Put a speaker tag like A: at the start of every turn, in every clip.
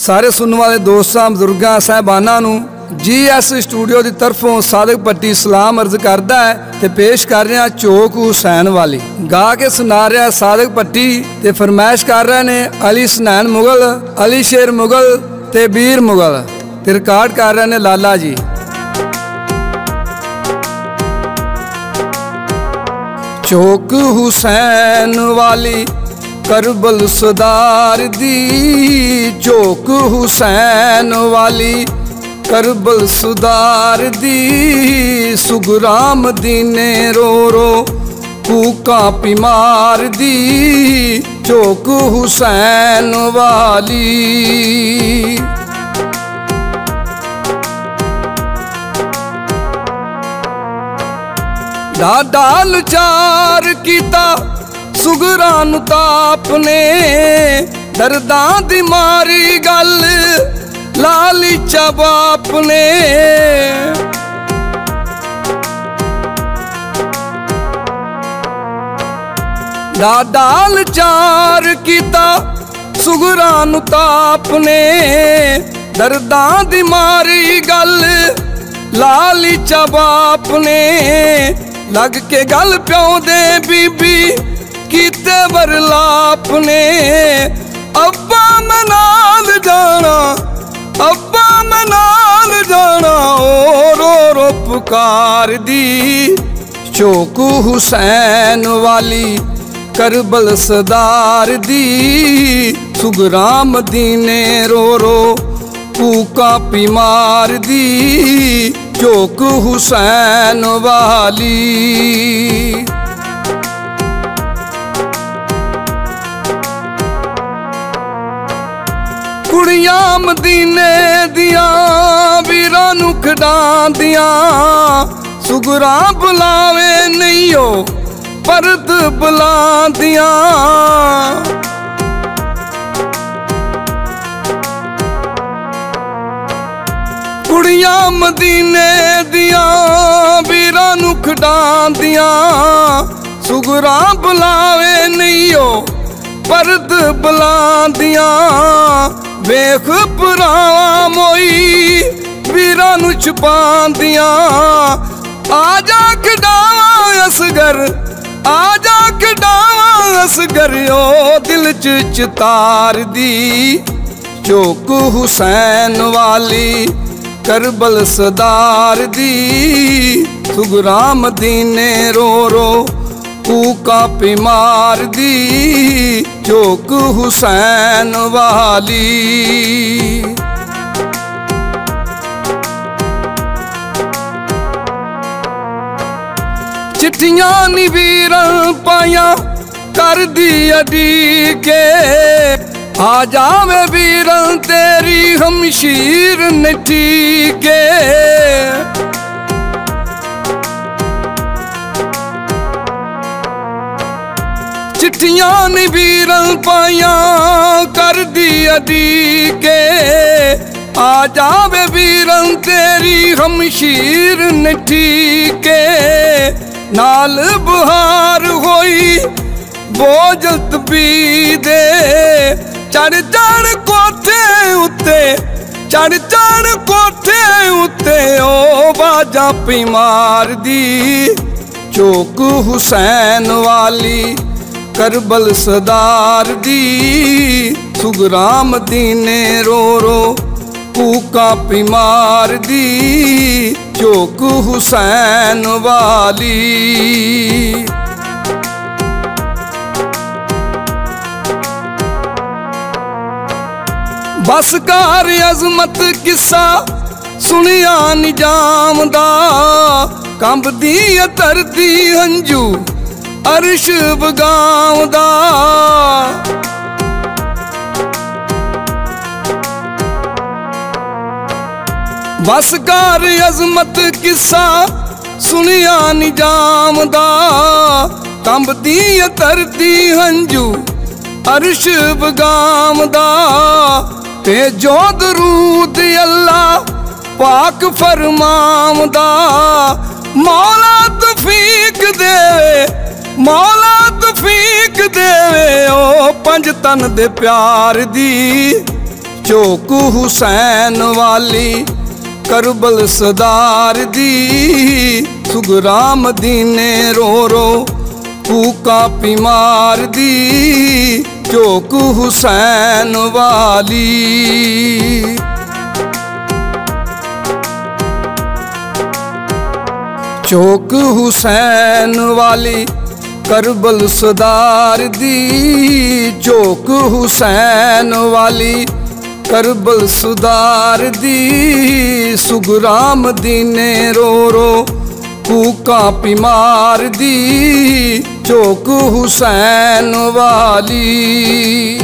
A: सारे सुनने वाले दोस्तों बजुर्गों साहबाना GS स्टूडियो की तरफों सादक पट्टी सलाम अर्ज करता है ते पेश कर रहे हैं चौक हुसैन वाली गा के सुना रहा सादक पट्टी ते फरमाइश कर रहे ने अली सनैन मुगल, अली शेर मुगल ते बीर मुगल ते रिकॉर्ड कर रहे ने लाला जी। चौक हुसैन वाली करबल सदार दी, चौक हुसैन वाली करबल सुधार दी, सुगराम दीने रो रो कूका पिमार दी, चौक हुसैन वाली। डाल चार कीता सुगरान ताप ने, दर्दां दी मारी गल लालीचा बाप ने। डाल चार कीता सुगरान ताप ने, दर्दां दी मारी गल लालीचा बाप ने। लग के गल प्यों दे बीबी कीते बरलाप ने, अब्बा मैं नाल जाना, अब्बा मैं नाल जाना, ओ रो रो पुकार दी, चौक हुसैन वाली करबल सदार दी, सुगराम दीने रो रो कूका पिमार दी, चौक हुसैन वाली। कुड़ियां मदीने दियां वीरां नूं खडांदियां, सुगरा बुलावे नहीं ओ परद बुलांदियां। कुड़ियां मदीने दियां वीरां नूं खडांदियां, सुगरा बुलावे नहीं ओ परद बुलांदियां। वेख पुरावा मोई वीरां नूं छुपांदियां, आजा खडावा असगर, आजा खडावा असगर, ओ दिल च चितार दी, चौक हुसैन वाली करबल सदार दी, सुगराम दीने रो रो कूका पिमार दी, चौक हुसैन वाली। चिट्ठियां नी वीरां पाया कर दी अडी के, आ जावे वीरां तेरी हमशीर नठी के। चिट्ठियां नी वीरां पाया कर दी अडी के, आ जावे वीरां तेरी हमशीर नठी के। नाल बुहार होई बोझत पी दे, चढ़ चढ़ कोठे उत्ते, चढ़ चढ़ कोठे उत्ते, ओ बाजा पिमार दी, चौक हुसैन वाली करबल सदार दी, सुगराम दीने रो रो कूका पिमार दी, चौक हुसैन वाली। बस कार अजमत किस्सा सुनिया निजाम दा, कंबदी धरती हंजू अरश बगावदा। बस कार अजमत किस्सा सुनिया निजाम दा, कंबदी धरती हंजू अरश बगावदा। भेजो दरूद अल्लाह पाक फरमावदा, मौला तौफीक देवे, मौला तौफीक देवे, ओ पंज तन दे प्यार दी चौक हुसैन वाली करबल सदार दी, सुगराम दीने रो रो फूका पीमार दी, चौक हुसैन वाली। चौक हुसैन वाली करबल सदार दी, चौक हुसैन वाली करबल सदार दी, सुगराम दीने रो रो फूका पीमार दी, चौक हुसैन वाली,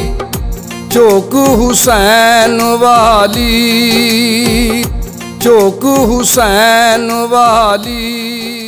A: चौक हुसैन वाली, चौक हुसैन वाली।